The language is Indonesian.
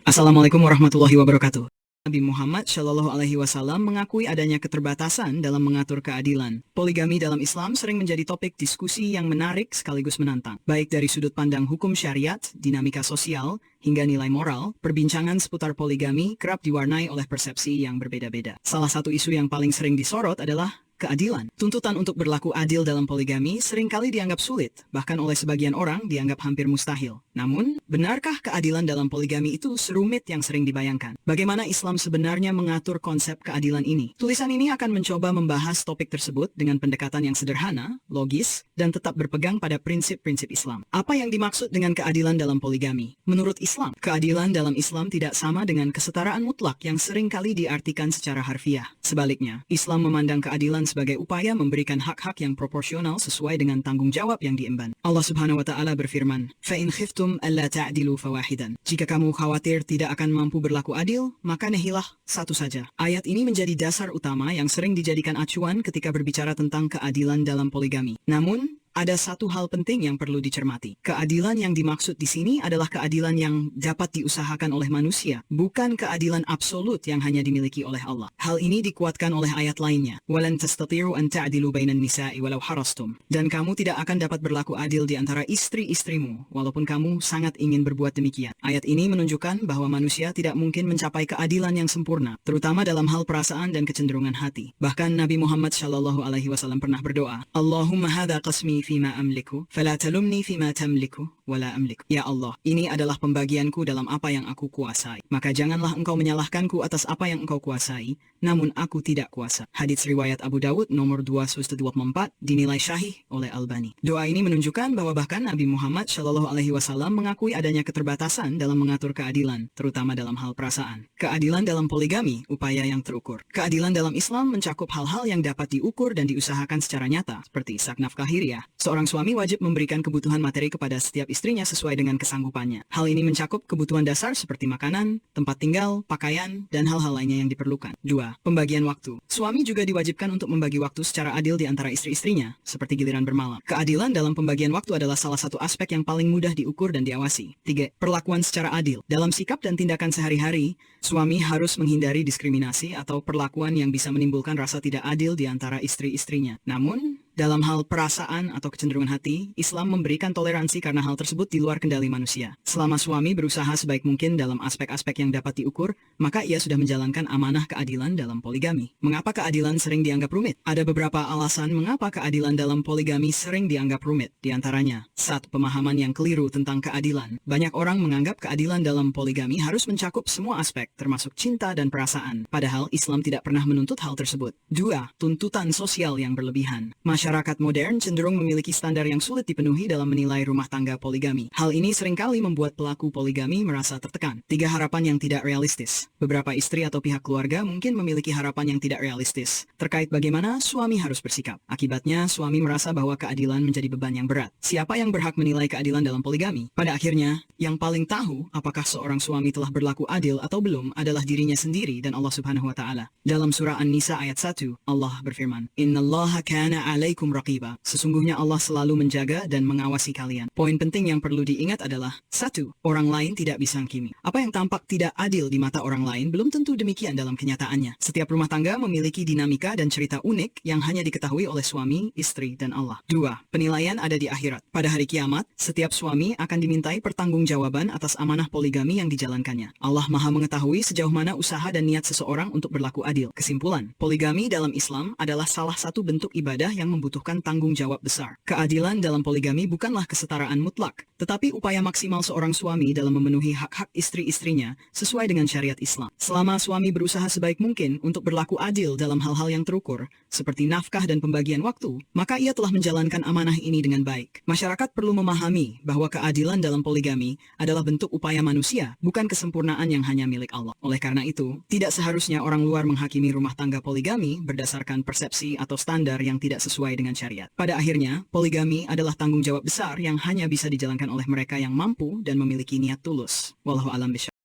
Assalamualaikum warahmatullahi wabarakatuh. Nabi Muhammad Shallallahu Alaihi Wasallam mengakui adanya keterbatasan dalam mengatur keadilan. Poligami dalam Islam sering menjadi topik diskusi yang menarik sekaligus menantang. Baik dari sudut pandang hukum syariat, dinamika sosial, hingga nilai moral, perbincangan seputar poligami kerap diwarnai oleh persepsi yang berbeda-beda. Salah satu isu yang paling sering disorot adalah keadilan. Tuntutan untuk berlaku adil dalam poligami seringkali dianggap sulit, bahkan oleh sebagian orang dianggap hampir mustahil. Namun, benarkah keadilan dalam poligami itu serumit yang sering dibayangkan? Bagaimana Islam sebenarnya mengatur konsep keadilan ini? Tulisan ini akan mencoba membahas topik tersebut dengan pendekatan yang sederhana, logis, dan tetap berpegang pada prinsip-prinsip Islam. Apa yang dimaksud dengan keadilan dalam poligami? Menurut Islam, keadilan dalam Islam tidak sama dengan kesetaraan mutlak yang seringkali diartikan secara harfiah. Sebaliknya, Islam memandang keadilan sebagai upaya memberikan hak-hak yang proporsional sesuai dengan tanggung jawab yang diemban. Allah Subhanahu wa taala berfirman, "Fa in khiftum alla ta'dilu fawahidan." Jika kamu khawatir tidak akan mampu berlaku adil, maka nehilah satu saja. Ayat ini menjadi dasar utama yang sering dijadikan acuan ketika berbicara tentang keadilan dalam poligami. Namun, ada satu hal penting yang perlu dicermati. Keadilan yang dimaksud di sini adalah keadilan yang dapat diusahakan oleh manusia, bukan keadilan absolut yang hanya dimiliki oleh Allah. Hal ini dikuatkan oleh ayat lainnya, "Walan tastati'u an ta'dilu bainan nisa'i walau harastum." Dan kamu tidak akan dapat berlaku adil di antara istri-istrimu, walaupun kamu sangat ingin berbuat demikian. Ayat ini menunjukkan bahwa manusia tidak mungkin mencapai keadilan yang sempurna, terutama dalam hal perasaan dan kecenderungan hati. Bahkan Nabi Muhammad Shallallahu Alaihi Wasallam pernah berdoa, "Allahumma hadha qasmi fima amliku, fala talumni fima tamliku, wala amliku." Ya Allah, ini adalah pembagianku dalam apa yang aku kuasai. Maka janganlah engkau menyalahkanku atas apa yang engkau kuasai, namun aku tidak kuasa. Hadits riwayat Abu Dawud nomor 224 dinilai syahih oleh Albani. Doa ini menunjukkan bahwa bahkan Nabi Muhammad Shallallahu Alaihi Wasallam mengakui adanya keterbatasan dalam mengatur keadilan, terutama dalam hal perasaan. Keadilan dalam poligami, upaya yang terukur. Keadilan dalam Islam mencakup hal-hal yang dapat diukur dan diusahakan secara nyata, seperti sak nafkah hiriah. Seorang suami wajib memberikan kebutuhan materi kepada setiap istrinya sesuai dengan kesanggupannya. Hal ini mencakup kebutuhan dasar seperti makanan, tempat tinggal, pakaian, dan hal-hal lainnya yang diperlukan. 2. Pembagian waktu. Suami juga diwajibkan untuk membagi waktu secara adil di antara istri-istrinya, seperti giliran bermalam. Keadilan dalam pembagian waktu adalah salah satu aspek yang paling mudah diukur dan diawasi. 3. Perlakuan secara adil. Dalam sikap dan tindakan sehari-hari, suami harus menghindari diskriminasi atau perlakuan yang bisa menimbulkan rasa tidak adil di antara istri-istrinya. Namun, dalam hal perasaan atau kecenderungan hati, Islam memberikan toleransi karena hal tersebut di luar kendali manusia. Selama suami berusaha sebaik mungkin dalam aspek-aspek yang dapat diukur, maka ia sudah menjalankan amanah keadilan dalam poligami. Mengapa keadilan sering dianggap rumit? Ada beberapa alasan mengapa keadilan dalam poligami sering dianggap rumit. Di antaranya, 1. Pemahaman yang keliru tentang keadilan. Banyak orang menganggap keadilan dalam poligami harus mencakup semua aspek, termasuk cinta dan perasaan. Padahal Islam tidak pernah menuntut hal tersebut. 2. Tuntutan sosial yang berlebihan. Masyarakat modern cenderung memiliki standar yang sulit dipenuhi dalam menilai rumah tangga poligami. Hal ini seringkali membuat pelaku poligami merasa tertekan. 3. Harapan yang tidak realistis. Beberapa istri atau pihak keluarga mungkin memiliki harapan yang tidak realistis terkait bagaimana suami harus bersikap. Akibatnya, suami merasa bahwa keadilan menjadi beban yang berat. Siapa yang berhak menilai keadilan dalam poligami? Pada akhirnya, yang paling tahu apakah seorang suami telah berlaku adil atau belum adalah dirinya sendiri dan Allah Subhanahu wa taala. Dalam surah An-Nisa ayat 1, Allah berfirman, "Innallaha kana 'alaikum raqiba." Sesungguhnya Allah selalu menjaga dan mengawasi kalian. Poin penting yang perlu diingat adalah 1. Orang lain tidak bisa menghakimi. Apa yang tampak tidak adil di mata orang lain belum tentu demikian dalam kenyataannya. Setiap rumah tangga memiliki dinamika dan cerita unik yang hanya diketahui oleh suami, istri, dan Allah. 2. Penilaian ada di akhirat. Pada hari kiamat, setiap suami akan dimintai pertanggungjawaban atas amanah poligami yang dijalankannya. Allah Maha mengetahui sejauh mana usaha dan niat seseorang untuk berlaku adil. Kesimpulan, poligami dalam Islam adalah salah satu bentuk ibadah yang membutuhkan tanggung jawab besar. Keadilan dalam poligami bukanlah kesetaraan mutlak, tetapi upaya maksimal seorang suami dalam memenuhi hak-hak istri-istrinya sesuai dengan syariat Islam. Selama suami berusaha sebaik mungkin untuk berlaku adil dalam hal-hal yang terukur, seperti nafkah dan pembagian waktu, maka ia telah menjalankan amanah ini dengan baik. Masyarakat perlu memahami bahwa keadilan dalam poligami adalah bentuk upaya manusia, bukan kesempurnaan yang hanya milik Allah. Oleh karena itu, tidak seharusnya orang luar menghakimi rumah tangga poligami berdasarkan persepsi atau standar yang tidak sesuai dengan syariat. Pada akhirnya, poligami adalah tanggung jawab besar yang hanya bisa dijalankan oleh mereka yang mampu dan memiliki niat tulus. Wallahu a'lam bishawab.